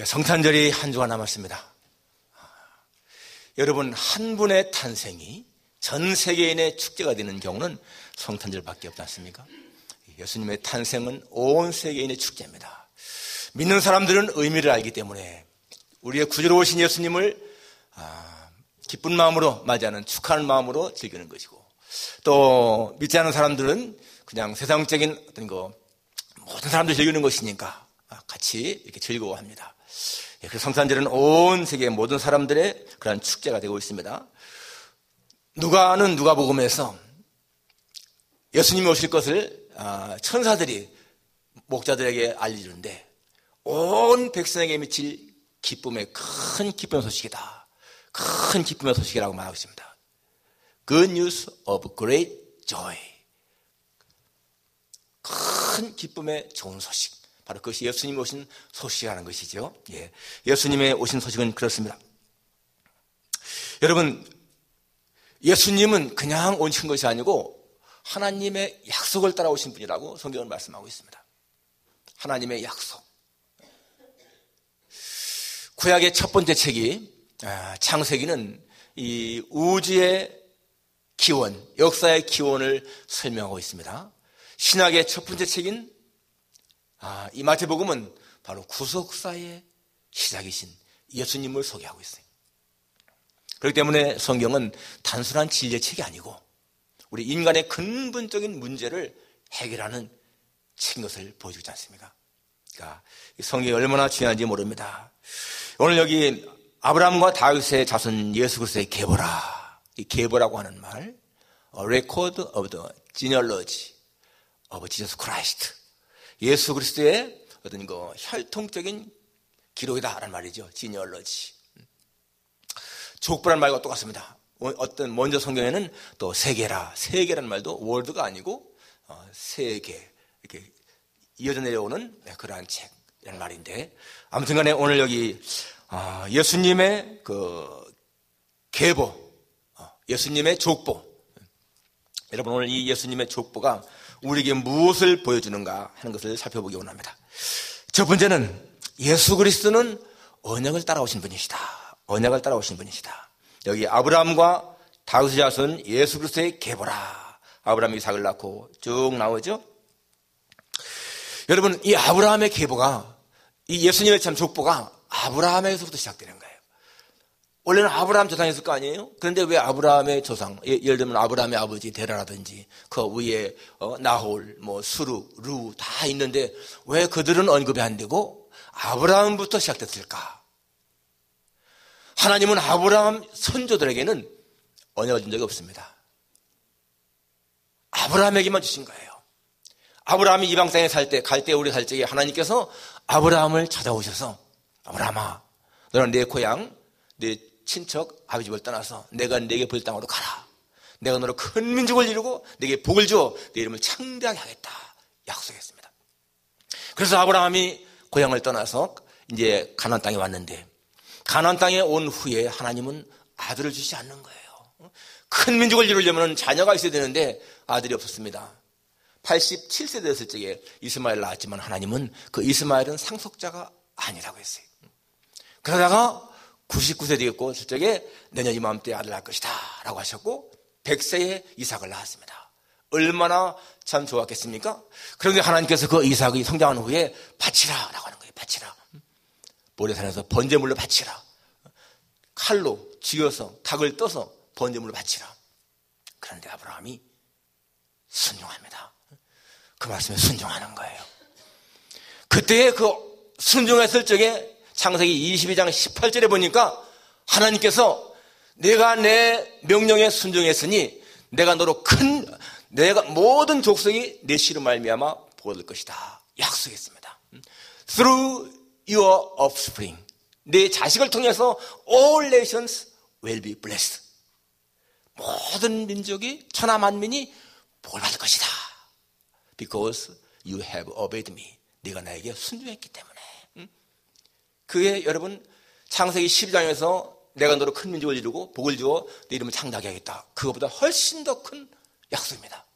성탄절이 한 주가 남았습니다. 여러분, 한 분의 탄생이 전 세계인의 축제가 되는 경우는 성탄절밖에 없지 않습니까? 예수님의 탄생은 온 세계인의 축제입니다. 믿는 사람들은 의미를 알기 때문에 우리의 구주로 오신 예수님을 기쁜 마음으로 맞이하는, 축하하는 마음으로 즐기는 것이고, 또 믿지 않는 사람들은 그냥 세상적인 어떤 모든 사람들이 즐기는 것이니까 같이 이렇게 즐거워합니다. 그래서 성탄절은 온 세계 모든 사람들의 그런 축제가 되고 있습니다. 누가는 누가복음에서 예수님이 오실 것을 천사들이 목자들에게 알려주는데, 온 백성에게 미칠 기쁨의 큰 기쁨의 소식이다, 큰 기쁨의 소식이라고 말하고 있습니다. Good news of great joy. 큰 기쁨의 좋은 소식, 바로 그것이 예수님이 오신 소식이라는 것이죠. 예수님의 오신 소식은 그렇습니다. 여러분, 예수님은 그냥 오신 것이 아니고 하나님의 약속을 따라오신 분이라고 성경은 말씀하고 있습니다. 하나님의 약속. 구약의 첫 번째 책이 창세기는 이 우주의 기원, 역사의 기원을 설명하고 있습니다. 신약의 첫 번째 책인 이 마태복음은 바로 구속사의 시작이신 예수님을 소개하고 있어요. 그렇기 때문에 성경은 단순한 진리의 책이 아니고 우리 인간의 근본적인 문제를 해결하는 책인 것을 보여주고 있지 않습니까? 그러니까 성경이 얼마나 중요한지 모릅니다. 오늘 여기 아브라함과 다윗의 자손 예수 그리스도의 계보라, 이 계보라고 하는 말, Record of the genealogy of Jesus Christ, 예수 그리스도의 어떤 혈통적인 기록이다라는 말이죠. genealogy. 족보라는 말과 똑같습니다. 어떤 먼저 성경에는 또 세계라는 말도 월드가 아니고 세계, 이렇게 이어져 내려오는 그러한 책이라는 말인데, 아무튼간에 오늘 여기 예수님의 계보, 예수님의 족보. 여러분, 오늘 이 예수님의 족보가 우리에게 무엇을 보여주는가 하는 것을 살펴보기 원합니다. 첫 번째는 예수 그리스도는 언약을 따라오신 분이시다. 언약을 따라오신 분이시다. 여기 아브라함과 다윗의 자손 예수 그리스도의 계보라. 아브라함이 이삭을 낳고 쭉 나오죠. 여러분, 이 아브라함의 계보가, 이 예수님의 참 족보가 아브라함에서부터 시작되는 거예요. 원래는 아브라함 조상이었을 거 아니에요? 그런데 왜 아브라함의 조상, 예를 들면 아브라함의 아버지 데라라든지 그 위에 나홀, 수루, 루 다 있는데 왜 그들은 언급이 안 되고 아브라함부터 시작됐을까? 하나님은 아브라함 선조들에게는 언약을 준 적이 없습니다. 아브라함에게만 주신 거예요. 아브라함이 이방 땅에 살 때, 우리 살 적에 하나님께서 아브라함을 찾아오셔서, 아브라함아, 너는 내 고향, 내 친척, 아비 집을 떠나서 내가 네게 볼 땅으로 가라. 내가 너로 큰 민족을 이루고 네게 복을 주어 내 이름을 창대하게 하겠다. 약속했습니다. 그래서 아브라함이 고향을 떠나서 이제 가나안 땅에 왔는데, 가나안 땅에 온 후에 하나님은 아들을 주시지 않는 거예요. 큰 민족을 이루려면 자녀가 있어야 되는데 아들이 없었습니다. 87세 됐을 적에 이스마엘 낳았지만 하나님은 그 이스마엘은 상속자가 아니라고 했어요. 그러다가 99세 되겠고 실적에 내년 이맘때 아들 낳을 것이다 라고 하셨고 100세에 이삭을 낳았습니다. 얼마나 참 좋았겠습니까? 그런데 하나님께서 그 이삭이 성장한 후에 바치라 라고 하는 거예요. 바치라. 모래산에서 번제물로 바치라. 칼로 쥐어서 닭을 떠서 번제물로 바치라. 그런데 아브라함이 순종합니다. 그 말씀에 순종하는 거예요. 그때 그 순종했을 적에 창세기 22장 18절에 보니까 하나님께서 내가 내 명령에 순종했으니 내가 모든 족속이 내 씨로 말미암아 복을 얻을 것이다. 약속했습니다. Through your offspring, 내 자식을 통해서 all nations will be blessed. 모든 민족이 천하 만민이 복을 받을 것이다. Because you have obeyed me. 네가 나에게 순종했기 때문에. 그게 여러분 창세기 12장에서 내가 너로 큰 민족을 이루고 복을 주어 내 이름을 창대하게 하겠다. 그것보다 훨씬 더 큰 약속입니다.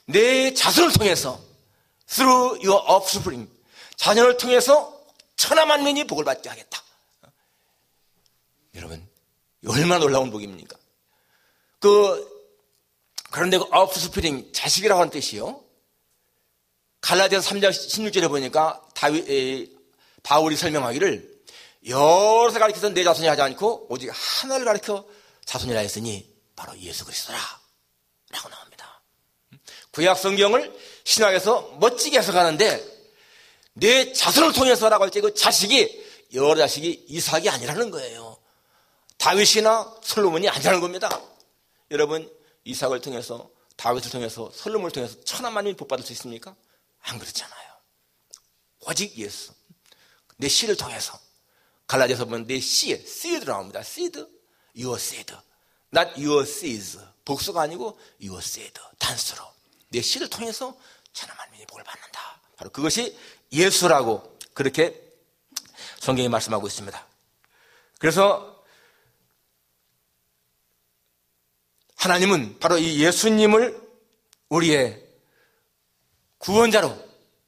내 자손을 통해서 through your offspring, 자녀를 통해서 천하만민이 복을 받게 하겠다. 여러분, 얼마나 놀라운 복입니까? 그런데 offspring, 자식이라고 하는 뜻이요. 갈라디아서 3장 16절에 보니까 바울이 설명하기를 여럿을 가리켜서 내 자손이 하지 않고 오직 하나를 가리켜 자손이라 했으니 바로 예수 그리스도라 라고 나옵니다. 구약 성경을 신학에서 멋지게 해석하는데 내 자손을 통해서라고 할 때 그 자식이 여러 자식이 이삭이 아니라는 거예요. 다윗이나 솔로몬이 아니라는 겁니다. 여러분, 이삭을 통해서, 다윗을 통해서, 솔로몬을 통해서 천하만민이 복받을 수 있습니까? 안 그렇잖아요. 오직 예수, 내 씨를 통해서. 갈라디아서 보면 내 씨에 seed라고 합니다. seed, your seed, not your seeds. 복수가 아니고 your seed, 단수로 내 씨를 통해서 천하만민이 복을 받는다. 바로 그것이 예수라고 그렇게 성경이 말씀하고 있습니다. 그래서 하나님은 바로 이 예수님을 우리의 구원자로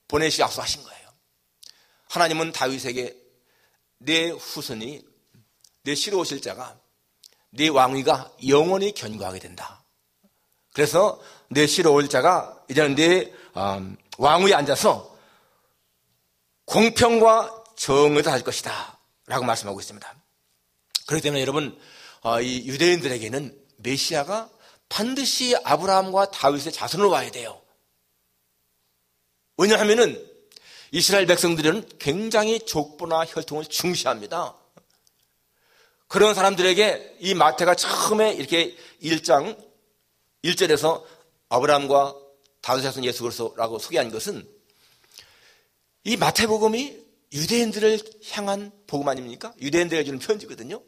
보내시 약속하신 거예요. 하나님은 다윗에게 내 후손이, 내 씨로 오실 자가, 내 왕위가 영원히 견고하게 된다. 그래서 내 씨로 올 자가 이제는 내 왕위에 앉아서 공평과 정의를 다할 것이다 라고 말씀하고 있습니다. 그렇기 때문에 여러분, 이 유대인들에게는 메시아가 반드시 아브라함과 다윗의 자손으로 와야 돼요. 왜냐하면은 이스라엘 백성들은 굉장히 족보나 혈통을 중시합니다. 그런 사람들에게 이 마태가 처음에 이렇게 1장 1절에서 아브라함과 다윗의 자손 예수 그리스도라고 소개한 것은 이 마태복음이 유대인들을 향한 복음 아닙니까? 유대인들에게 주는 편지거든요.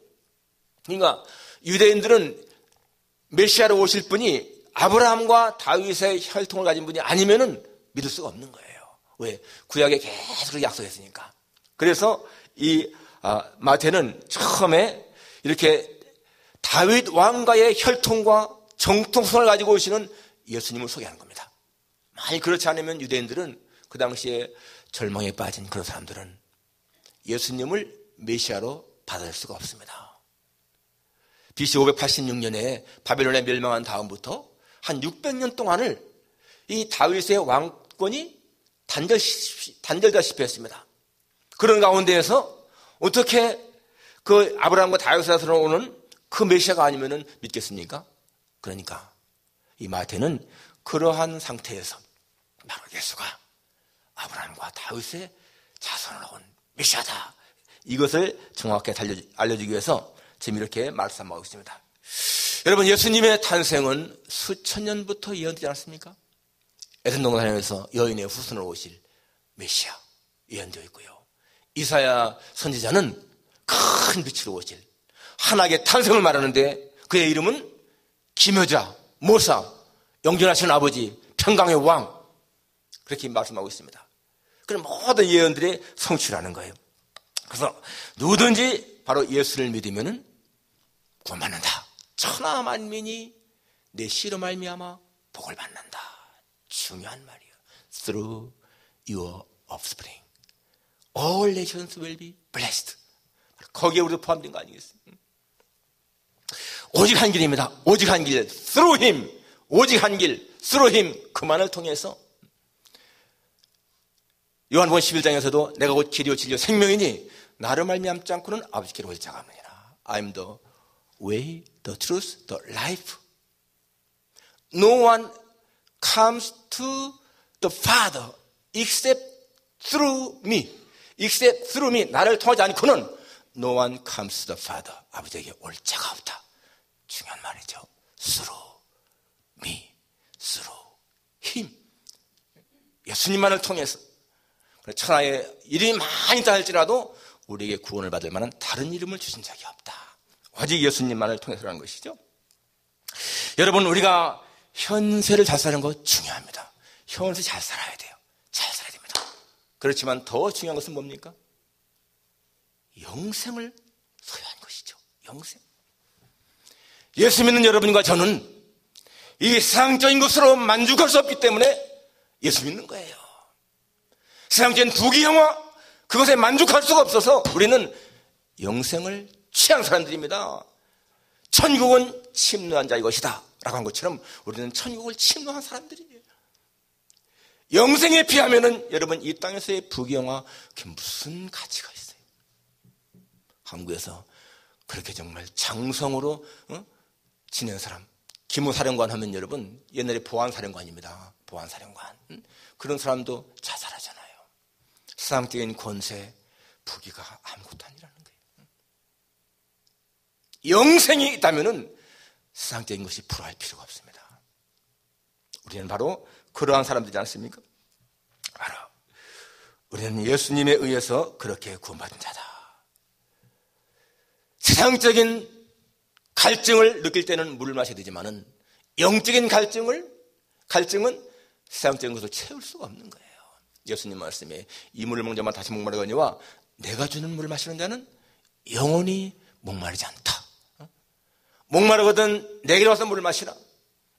그러니까 유대인들은 메시아로 오실 분이 아브라함과 다윗의 혈통을 가진 분이 아니면은 믿을 수가 없는 거예요. 왜? 구약에 계속 약속했으니까. 그래서 이 마태는 처음에 이렇게 다윗 왕가의 혈통과 정통성을 가지고 오시는 예수님을 소개하는 겁니다. 만약 그렇지 않으면 유대인들은 그 당시에 절망에 빠진 그런 사람들은 예수님을 메시아로 받을 수가 없습니다. BC 586년에 바벨론에 멸망한 다음부터 한 600년 동안을 이 다윗의 왕권이 단절다시피 했습니다. 그런 가운데에서 어떻게 그 아브라함과 다윗에서 오는 그 메시아가 아니면 믿겠습니까? 그러니까 이 마태는 그러한 상태에서 바로 예수가 아브라함과 다윗의 자손으로 온 메시아다. 이것을 정확하게 알려주기 위해서 지금 이렇게 말씀하고 있습니다. 여러분, 예수님의 탄생은 수천 년부터 예언되지 않았습니까? 에덴 동산에서 여인의 후손으로 오실 메시아 예언되어 있고요. 이사야 선지자는 큰 빛으로 오실 하나님의 탄생을 말하는데 그의 이름은 기묘자, 모사, 영존하신 아버지, 평강의 왕, 그렇게 말씀하고 있습니다. 그런 모든 예언들의 성취라는 거예요. 그래서 누구든지 바로 예수를 믿으면 구원받는다. 천하 만민이 내 씨로 말미암아 복을 받는다. 중요한 말이에요. Through your offspring, all nations will be blessed. 거기에 우리도 포함된 거 아니겠습니까? 오직 한 길입니다. 오직 한 길, through him. 오직 한 길, through him. 그만을 통해서 요한복음 11장에서도 내가 곧 길이요 진리요 생명이니 나를 말미암지 않고는 아버지께로 올 자가 없느니라. I'm the way, the truth, the life. No one comes to the Father except through me. except through me. 나를 통하지 않고는 no one comes to the Father. 아버지에게 올 자가 없다. 중요한 말이죠. through me, through him. 예수님만을 통해서. 천하에 이름이 많이 있다 할지라도 우리에게 구원을 받을 만한 다른 이름을 주신 적이 없다. 오직 예수님만을 통해서라는 것이죠. 여러분, 우리가 현세를 잘 사는 거 중요합니다. 현세 잘 살아야 돼요. 잘 살아야 됩니다. 그렇지만 더 중요한 것은 뭡니까? 영생을 소유한 것이죠. 영생. 예수 믿는 여러분과 저는 이 세상적인 것으로 만족할 수 없기 때문에 예수 믿는 거예요. 세상적인 부귀 영화 그것에 만족할 수가 없어서 우리는 영생을 취한 사람들입니다. 천국은 침노한 자의 것이다 라고 한 것처럼 우리는 천국을 침노한 사람들이에요. 영생에 비하면은 여러분 이 땅에서의 부귀영화 그게 무슨 가치가 있어요? 한국에서 그렇게 정말 장성으로 지낸 사람, 기무사령관 하면 여러분 옛날에 보안사령관입니다. 보안사령관. 그런 사람도 자살하잖아요. 세상적인 권세, 부귀가 아무것도 아니라는 거예요. 영생이 있다면은 세상적인 것이 불화할 필요가 없습니다. 우리는 바로 그러한 사람들이지 않습니까? 바로 우리는 예수님에 의해서 그렇게 구원받은 자다. 세상적인 갈증을 느낄 때는 물을 마셔야 되지만은 영적인 갈증은 세상적인 것을 채울 수가 없는 거예요. 예수님 말씀에 이 물을 먹는 자만 다시 목마르거니와 내가 주는 물을 마시는 자는 영원히 목마르지 않다. 목마르거든 내게로 와서 물을 마시라.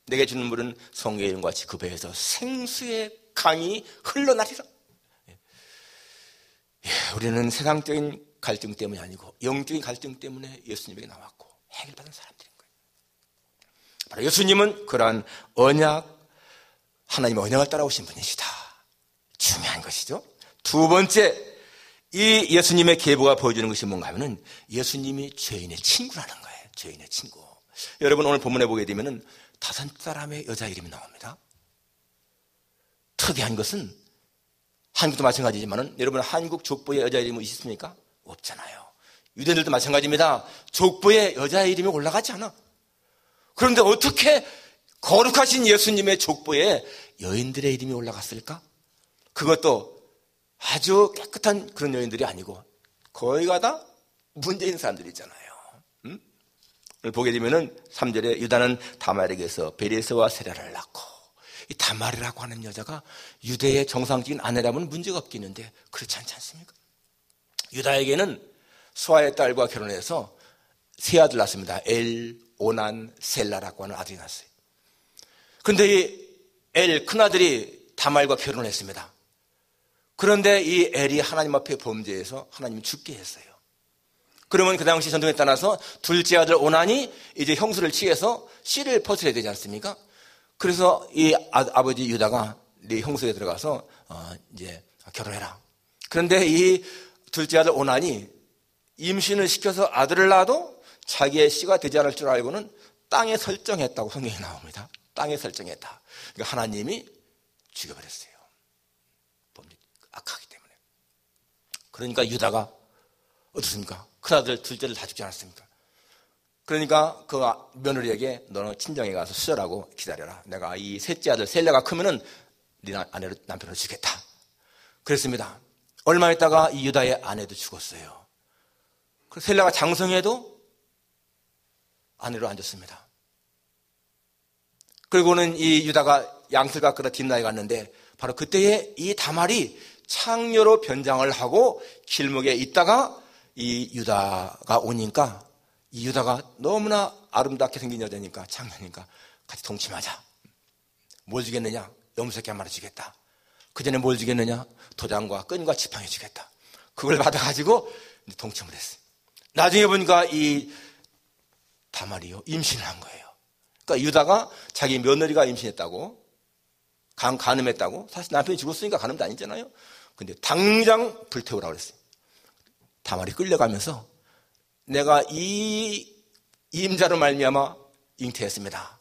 내게 주는 물은 성경의 이름과 같이 그 배에서 생수의 강이 흘러나리라. 우리는 세상적인 갈증 때문이 아니고 영적인 갈증 때문에 예수님에게 나왔고 해결받은 사람들인 거예요. 바로 예수님은 그러한 하나님의 언약을 따라오신 분이시다. 중요한 것이죠. 두 번째, 이 예수님의 계보가 보여주는 것이 뭔가 하면은 예수님이 죄인의 친구라는 거예요. 죄인의 친구. 여러분 오늘 본문에 보게 되면은 5사람의 여자 이름이 나옵니다. 특이한 것은 한국도 마찬가지지만은 여러분 한국 족보에 여자 이름이 있습니까? 없잖아요. 유대인들도 마찬가지입니다. 족보에 여자 이름이 올라가지 않아. 그런데 어떻게 거룩하신 예수님의 족보에 여인들의 이름이 올라갔을까? 그것도 아주 깨끗한 그런 여인들이 아니고 거의가 다 문제 있는 사람들이잖아요. 오늘 보게 되면은 3절에 유다는 다말에게서 베레스와 세라를 낳고, 이 다말이라고 하는 여자가 유대의 정상적인 아내라면 문제가 없겠는데 그렇지 않지 않습니까? 유다에게는 수아의 딸과 결혼해서 세 아들 낳습니다. 엘, 오난, 셀라라고 하는 아들이 낳았어요. 그런데 이 엘 큰아들이 다말과 결혼했습니다. 그런데 이 엘이 하나님 앞에 범죄해서 하나님이 죽게 했어요. 그러면 그 당시 전통에 따라서 둘째 아들 오난이 이제 형수를 취해서 씨를 퍼뜨려야 되지 않습니까? 그래서 이 아버지 유다가 네 형수에 들어가서 이제 결혼해라. 그런데 이 둘째 아들 오난이 임신을 시켜서 아들을 낳아도 자기의 씨가 되지 않을 줄 알고는 땅에 설정했다고 성경에 나옵니다. 땅에 설정했다. 그러니까 하나님이 죽여버렸어요. 악하기 때문에. 그러니까 유다가 어떻습니까? 큰아들 둘째를 다 죽지 않았습니까? 그러니까 그 며느리에게 너는 친정에 가서 수절하고 기다려라. 내가 이 셋째 아들 셀레가 크면은 네 아내를 남편으로 주겠다. 그랬습니다. 얼마 있다가 이 유다의 아내도 죽었어요. 그래서 셀레가 장성해도 아내로 앉았습니다. 그리고는 이 유다가 양털 깎으러 뒷나에 갔는데 바로 그때에 이 다말이 창녀로 변장을 하고 길목에 있다가 이 유다가 오니까 이 유다가 너무나 아름답게 생긴 여자니까 창녀니까 같이 동침하자. 뭘 주겠느냐? 염소새끼 한 마리 주겠다. 그 전에 뭘 주겠느냐? 도장과 끈과 지팡이 주겠다. 그걸 받아가지고 동침을 했어요. 나중에 보니까 이 다말이요 임신을 한 거예요. 그러니까 유다가 자기 며느리가 임신했다고 간음했다고. 사실 남편이 죽었으니까 간음도 아니잖아요. 근데 당장 불태우라고 그랬어요. 다말이 끌려가면서 내가 이 임자로 말미암아 잉태했습니다.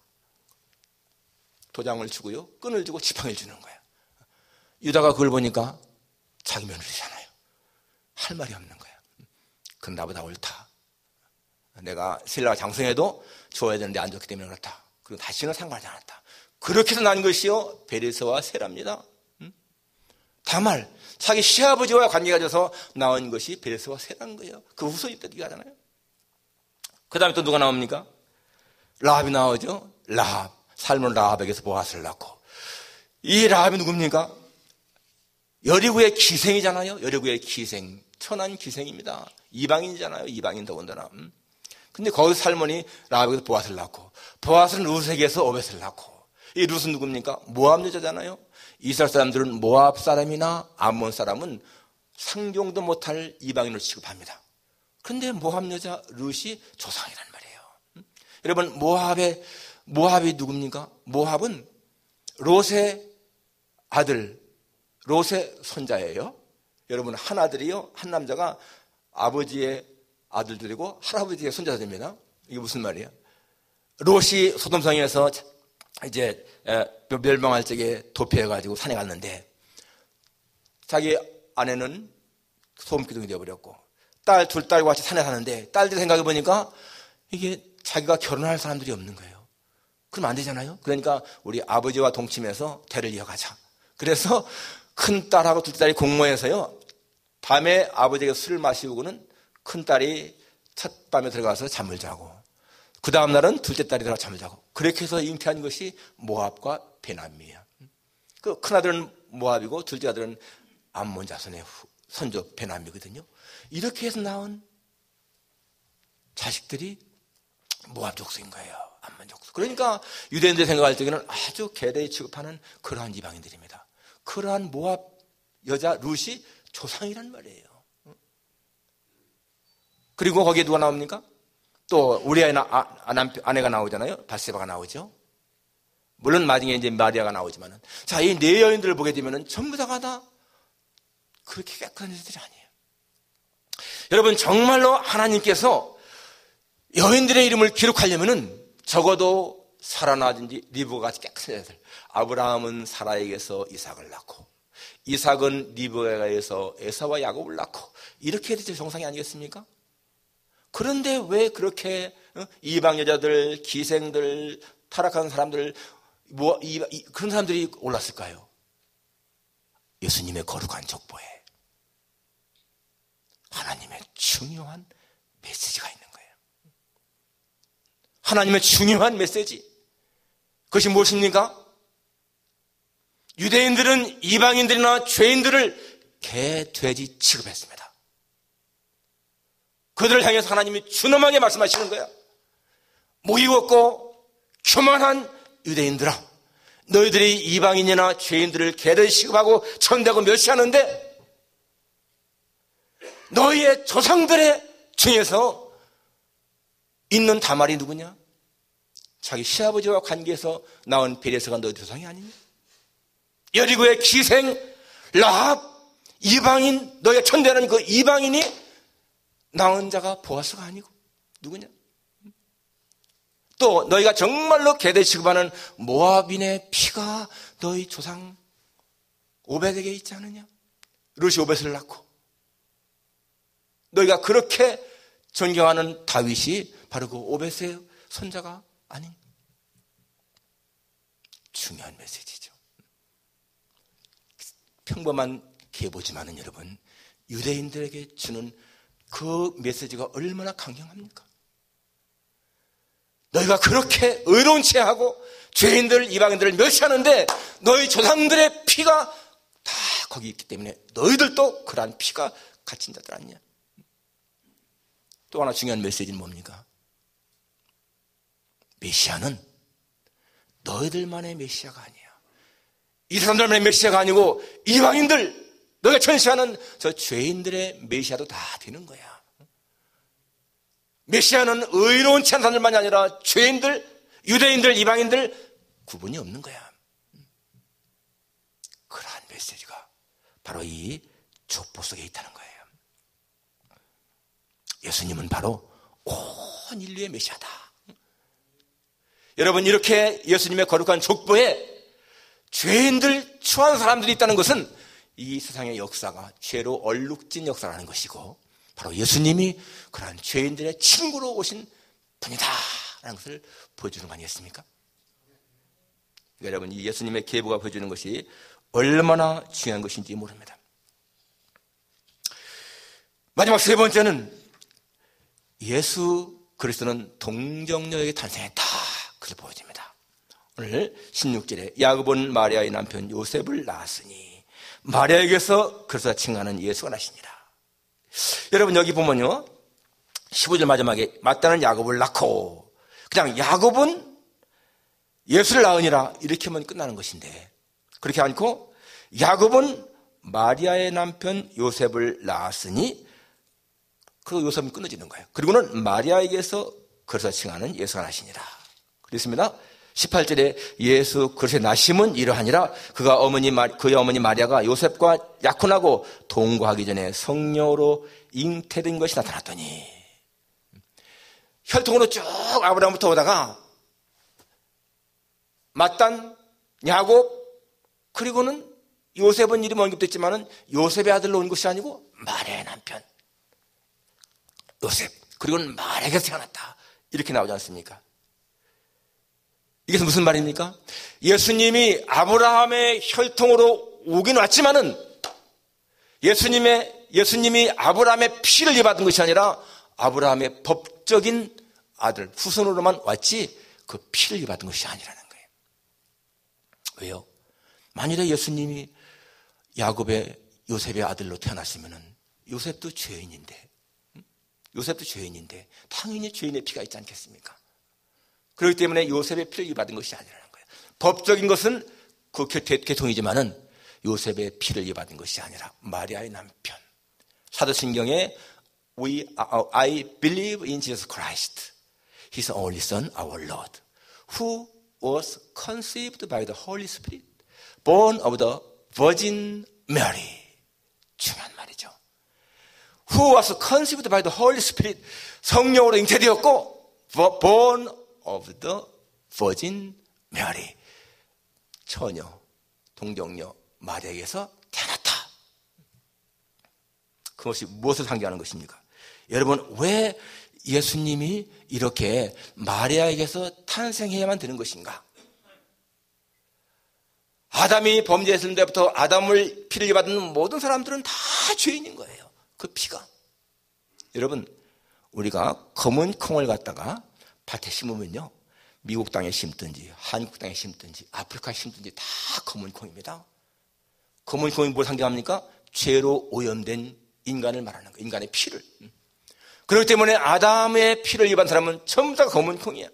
도장을 주고요, 끈을 주고 지팡이를 주는 거야. 유다가 그걸 보니까 자기 며느리잖아요. 할 말이 없는 거야. 그건 나보다 옳다. 내가 신라가 장성해도 줘야 되는데 안 줬기 때문에 그렇다. 그리고 다시는 상관하지 않았다. 그렇게 해서 난 것이요 베레스와 세라입니다. 다말 자기 시아버지와 관계가 져서 나온 것이 베레스와 세라인 거예요. 그 후손이 또 얘기하잖아요. 그 다음에 또 누가 나옵니까? 라합이 나오죠. 라합, 살몬 라합에게서 보아스를 낳고. 이 라합이 누굽니까? 여리고의 기생이잖아요. 여리고의 기생, 천한 기생입니다. 이방인이잖아요. 이방인 더군다나. 근데 거기서 살몬이 라합에게서 보아스를 낳고, 보아스는 룻에게서 오벳을 낳고. 이 룻은 누굽니까? 모압 여자잖아요. 이스라엘 사람들은 모압 사람이나 암몬 사람은 상종도 못할 이방인으로 취급합니다. 그런데 모압 여자 룻이 조상이란 말이에요. 여러분, 모압이 누굽니까? 모압은 롯의 아들, 롯의 손자예요. 여러분, 한 아들이요, 한 남자가 아버지의 아들들이고 할아버지의 손자들입니다. 이게 무슨 말이에요? 롯이 소돔성에서 이제 멸망할 적에 도피해가지고 산에 갔는데 자기 아내는 소음기둥이 되어버렸고 둘 딸과 같이 산에 사는데 딸들이 생각해보니까 이게 자기가 결혼할 사람들이 없는 거예요. 그럼 안 되잖아요. 그러니까 우리 아버지와 동침해서 대를 이어가자. 그래서 큰 딸하고 둘째 딸이 공모해서요, 밤에 아버지가 술을 마시고는 큰 딸이 첫 밤에 들어가서 잠을 자고 그 다음 날은 둘째 딸이 들어가 잠을 자고, 그렇게 해서 잉태한 것이 모압과 베남이에요. 그 큰 아들은 모압이고 둘째 아들은 암몬 자손의 선조 베남이거든요. 이렇게 해서 나온 자식들이 모압 족속인 거예요. 암몬 족속. 그러니까 유대인들이 생각할 적에는 아주 괴뢰히 취급하는 그러한 이방인들입니다. 그러한 모압 여자 룻이 조상이란 말이에요. 그리고 거기에 누가 나옵니까? 또 우리 아내가 나오잖아요. 바세바가 나오죠. 물론 나중에 이제 마리아가 나오지만은, 자, 이 네 여인들을 보게 되면은 전부 다가 그렇게 깨끗한 여자들이 아니에요. 여러분, 정말로 하나님께서 여인들의 이름을 기록하려면은 적어도 사라나든지 리브가 같이 깨끗한 여자들. 아브라함은 사라에게서 이삭을 낳고, 이삭은 리브가에서 에사와 야곱을 낳고, 이렇게 해야 될 정상이 아니겠습니까? 그런데 왜 그렇게 이방 여자들, 기생들, 타락한 사람들, 그런 사람들이 올랐을까요? 예수님의 거룩한 족보에 하나님의 중요한 메시지가 있는 거예요. 하나님의 중요한 메시지. 그것이 무엇입니까? 유대인들은 이방인들이나 죄인들을 개, 돼지 취급했습니다. 그들을 향해서 하나님이 준엄하게 말씀하시는 거야. 목이 걷고 교만한 유대인들아, 너희들이 이방인이나 죄인들을 개를 취급하고 천대하고 멸시하는데 너희의 조상들의 중에서 있는 다말이 누구냐? 자기 시아버지와 관계에서 나온 베레스가 너희 조상이 아니냐? 여리고의 기생 라합, 이방인, 너희가 천대하는 그 이방인이 낳은 자가 보아스가 아니고 누구냐? 또 너희가 정말로 계대 취급하는 모압인의 피가 너희 조상 오벳에게 있지 않느냐? 룻이 오벳을 낳고, 너희가 그렇게 존경하는 다윗이 바로 그 오벳의 손자가 아닌, 중요한 메시지죠. 평범한 계보지만은 여러분, 유대인들에게 주는 그 메시지가 얼마나 강경합니까? 너희가 그렇게 의로운 채 하고 죄인들, 이방인들을 멸시하는데 너희 조상들의 피가 다 거기 있기 때문에 너희들도 그러한 피가 갇힌 자들 아니냐? 또 하나 중요한 메시지는 뭡니까? 메시아는 너희들만의 메시아가 아니야. 이 사람들만의 메시아가 아니고 이방인들, 너희가 전시하는 저 죄인들의 메시아도 다 되는 거야. 메시아는 의로운 채 한 사람들만이 아니라 죄인들, 유대인들, 이방인들 구분이 없는 거야. 그러한 메시지가 바로 이 족보 속에 있다는 거예요. 예수님은 바로 온 인류의 메시아다. 여러분, 이렇게 예수님의 거룩한 족보에 죄인들, 추한 사람들이 있다는 것은 이 세상의 역사가 죄로 얼룩진 역사라는 것이고, 바로 예수님이 그러한 죄인들의 친구로 오신 분이다라는 것을 보여주는 거 아니겠습니까? 그러니까 여러분, 이 예수님의 계보가 보여주는 것이 얼마나 중요한 것인지 모릅니다. 마지막 세 번째는 예수 그리스도는 동정녀에게 탄생했다. 그것을 보여줍니다. 오늘 16절에 야곱은 마리아의 남편 요셉을 낳았으니 마리아에게서 그리스도가 칭하는 예수가 나시니라. 여러분, 여기 보면요, 15절 마지막에 마따는 야곱을 낳고, 그냥 야곱은 예수를 낳으니라 이렇게 하면 끝나는 것인데, 그렇게 않고 야곱은 마리아의 남편 요셉을 낳았으니 그 요셉은 끊어지는 거예요. 그리고는 마리아에게서 그래서 칭하는 예수가 나시니라. 그렇습니다. 18절에 예수 그리스도의 나심은 이러하니라. 그의 어머니 마리아가 요셉과 약혼하고 동거하기 전에 성령으로 잉태된 것이 나타났더니, 혈통으로 쭉 아브라함부터 오다가 mat단, 야곱, 그리고는 요셉은 이름이 언급됐지만은 요셉의 아들로 온 것이 아니고 마리아의 남편 요셉, 그리고는 마리아에게서 태어났다, 이렇게 나오지 않습니까? 이게 무슨 말입니까? 예수님이 아브라함의 혈통으로 오긴 왔지만은 예수님이 아브라함의 피를 입어받은 것이 아니라 아브라함의 법적인 아들, 후손으로만 왔지 그 피를 입어받은 것이 아니라는 거예요. 왜요? 만일에 예수님이 야곱의 요셉의 아들로 태어났으면은 요셉도 죄인인데 당연히 죄인의 피가 있지 않겠습니까? 그렇기 때문에 요셉의 피를 입어받은 것이 아니라는 거예요. 법적인 것은 그 계통이지만은 요셉의 피를 입어받은 것이 아니라 마리아의 남편. 사도신경에 I believe in Jesus Christ, His only Son, our Lord, who was conceived by the Holy Spirit, born of the Virgin Mary. 중요한 말이죠. Who was conceived by the Holy Spirit, 성령으로 잉태되었고 born of the Virgin Mary, 처녀, 동정녀 마리아에게서 태어났다. 그것이 무엇을 상징하는 것입니까? 여러분, 왜 예수님이 이렇게 마리아에게서 탄생해야만 되는 것인가? 아담이 범죄했을 때부터 아담을 피를 입어받은 모든 사람들은 다 죄인인 거예요. 그 피가. 여러분, 우리가 검은 콩을 갖다가 밭에 심으면요, 미국 땅에 심든지 한국 땅에 심든지 아프리카에 심든지 다 검은 콩입니다. 검은 콩이 뭘 상징합니까? 죄로 오염된 인간을 말하는 거예요. 인간의 피를. 그렇기 때문에 아담의 피를 입은 사람은 전부 다 검은 콩이야.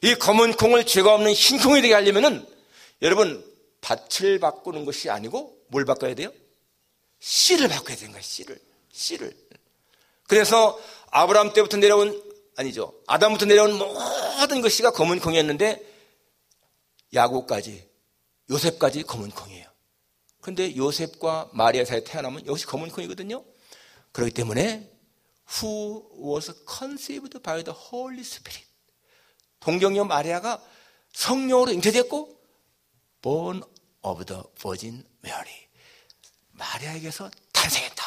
이 검은 콩을 죄가 없는 흰 콩이 되게 하려면은 여러분, 밭을 바꾸는 것이 아니고 뭘 바꿔야 돼요? 씨를 바꿔야 되는 거예요. 씨를. 그래서 아브라함 때부터 내려온, 아니죠, 아담부터 내려온 모든 그 씨가 검은 콩이었는데 야곱까지, 요셉까지 검은 콩이에요. 그런데 요셉과 마리아 사이에 태어나면 역시 검은 콩이거든요. 그렇기 때문에 Who was conceived by the Holy Spirit, 동정녀 마리아가 성령으로 잉태됐고 born of the Virgin Mary, 마리아에게서 탄생했다.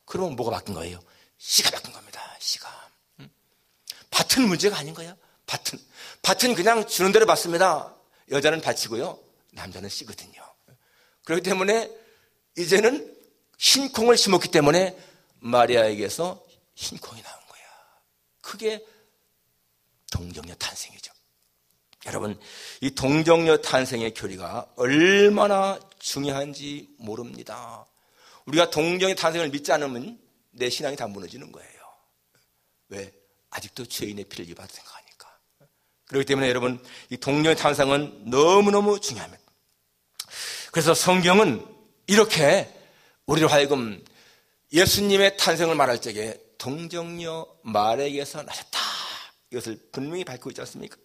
그러면 뭐가 바뀐 거예요? 씨가 바뀐 겁니다. 씨가. 밭은 문제가 아닌 거야. 밭은 그냥 주는 대로 받습니다. 여자는 밭이고요, 남자는 씨거든요. 그렇기 때문에 이제는 흰 콩을 심었기 때문에 마리아에게서 흰 콩이 나온 거야. 그게 동정녀 탄생이죠. 여러분, 이 동정녀 탄생의 교리가 얼마나 중요한지 모릅니다. 우리가 동정녀 탄생을 믿지 않으면 내 신앙이 다 무너지는 거예요. 왜? 아직도 죄인의 피를 입어서 생각하니까. 그렇기 때문에 여러분, 이 동정녀 탄생은 너무너무 중요합니다. 그래서 성경은 이렇게 우리를 하여금 예수님의 탄생을 말할 적에 동정녀 마리아에게서 나셨다, 이것을 분명히 밝히고 있지 않습니까?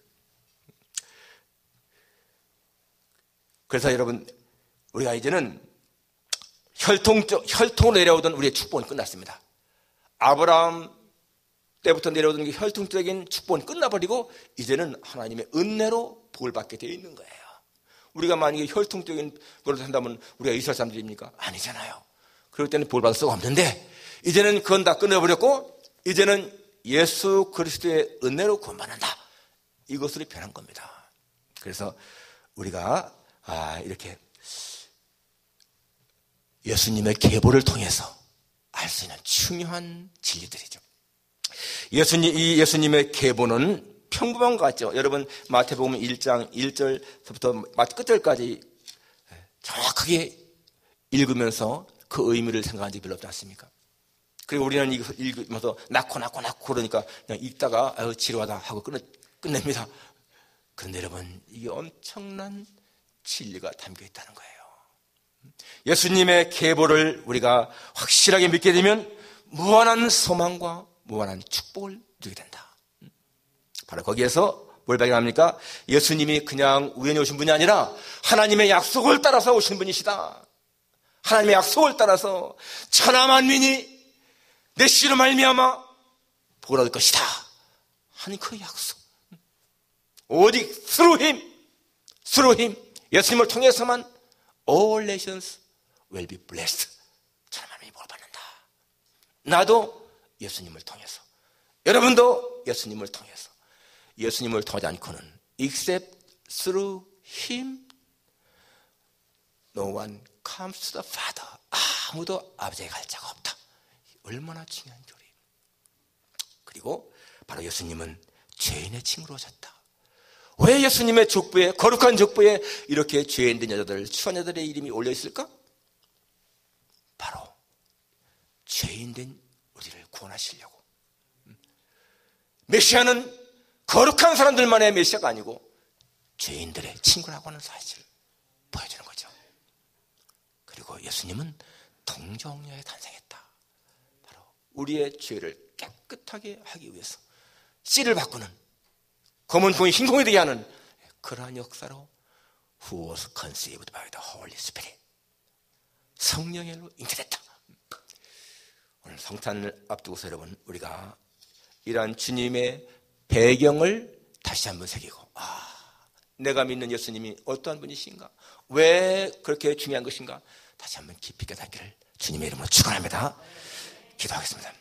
그래서 여러분, 우리가 이제는 혈통으로 내려오던 우리의 축복은 끝났습니다. 아브라함 때부터 내려오던 혈통적인 축복은 끝나버리고 이제는 하나님의 은혜로 복을 받게 되어 있는 거예요. 우리가 만약에 혈통적인 걸로 한다면 우리가 이스라엘 사람들입니까? 아니잖아요. 그럴 때는 복을 받을 수가 없는데 이제는 그건 다 끊어버렸고 이제는 예수 그리스도의 은혜로 구원받는다, 이것으로 변한 겁니다. 그래서 우리가 이렇게 예수님의 계보를 통해서 알 수 있는 중요한 진리들이죠. 이 예수님의 계보는 평범한 것 같죠. 여러분, 마태복음 1장 1절부터 끝절까지 정확하게 읽으면서 그 의미를 생각한 적이 별로 없지 않습니까? 그리고 우리는 이거 읽으면서 낳고 그러니까 그냥 읽다가 지루하다 하고 끝냅니다. 그런데 여러분, 이게 엄청난 진리가 담겨 있다는 거예요. 예수님의 계보를 우리가 확실하게 믿게 되면 무한한 소망과 무한한 축복을 누리게 된다. 바로 거기에서 뭘 발견합니까? 예수님이 그냥 우연히 오신 분이 아니라 하나님의 약속을 따라서 오신 분이시다. 하나님의 약속을 따라서 천하 만민이 내 씨로 말미암아 복을 얻을 것이다 하는 그 약속. 오직 through him, 예수님을 통해서만 all nations will be blessed. 천하 만민이 복을 받는다. 나도 예수님을 통해서, 여러분도 예수님을 통해서, 예수님을 통하지 않고는 except through him no one comes to the Father. 아무도 아버지에게 갈 자가 없다. 얼마나 중요한 교리. 그리고 바로 예수님은 죄인의 칭으로 오셨다. 왜 예수님의 족부에, 거룩한 족부에 이렇게 죄인된 여자들, 추한 여자들의 이름이 올려 있을까? 바로 죄인된 우리를 구원하시려고. 메시아는 거룩한 사람들만의 메시아가 아니고 죄인들의 친구라고 하는 사실을 보여주는 거죠. 그리고 예수님은 동정녀에 탄생했다. 바로 우리의 죄를 깨끗하게 하기 위해서 씨를 바꾸는, 검은 콩이 흰 콩이 되게 하는 그러한 역사로 Who was conceived by the Holy Spirit, 성령의 일로 잉태됐다. 오늘 성탄을 앞두고서 여러분, 우리가 이러한 주님의 배경을 다시 한번 새기고, 내가 믿는 예수님이 어떠한 분이신가, 왜 그렇게 중요한 것인가 다시 한번 깊이 깨닫기를 주님의 이름으로 축원합니다. 기도하겠습니다.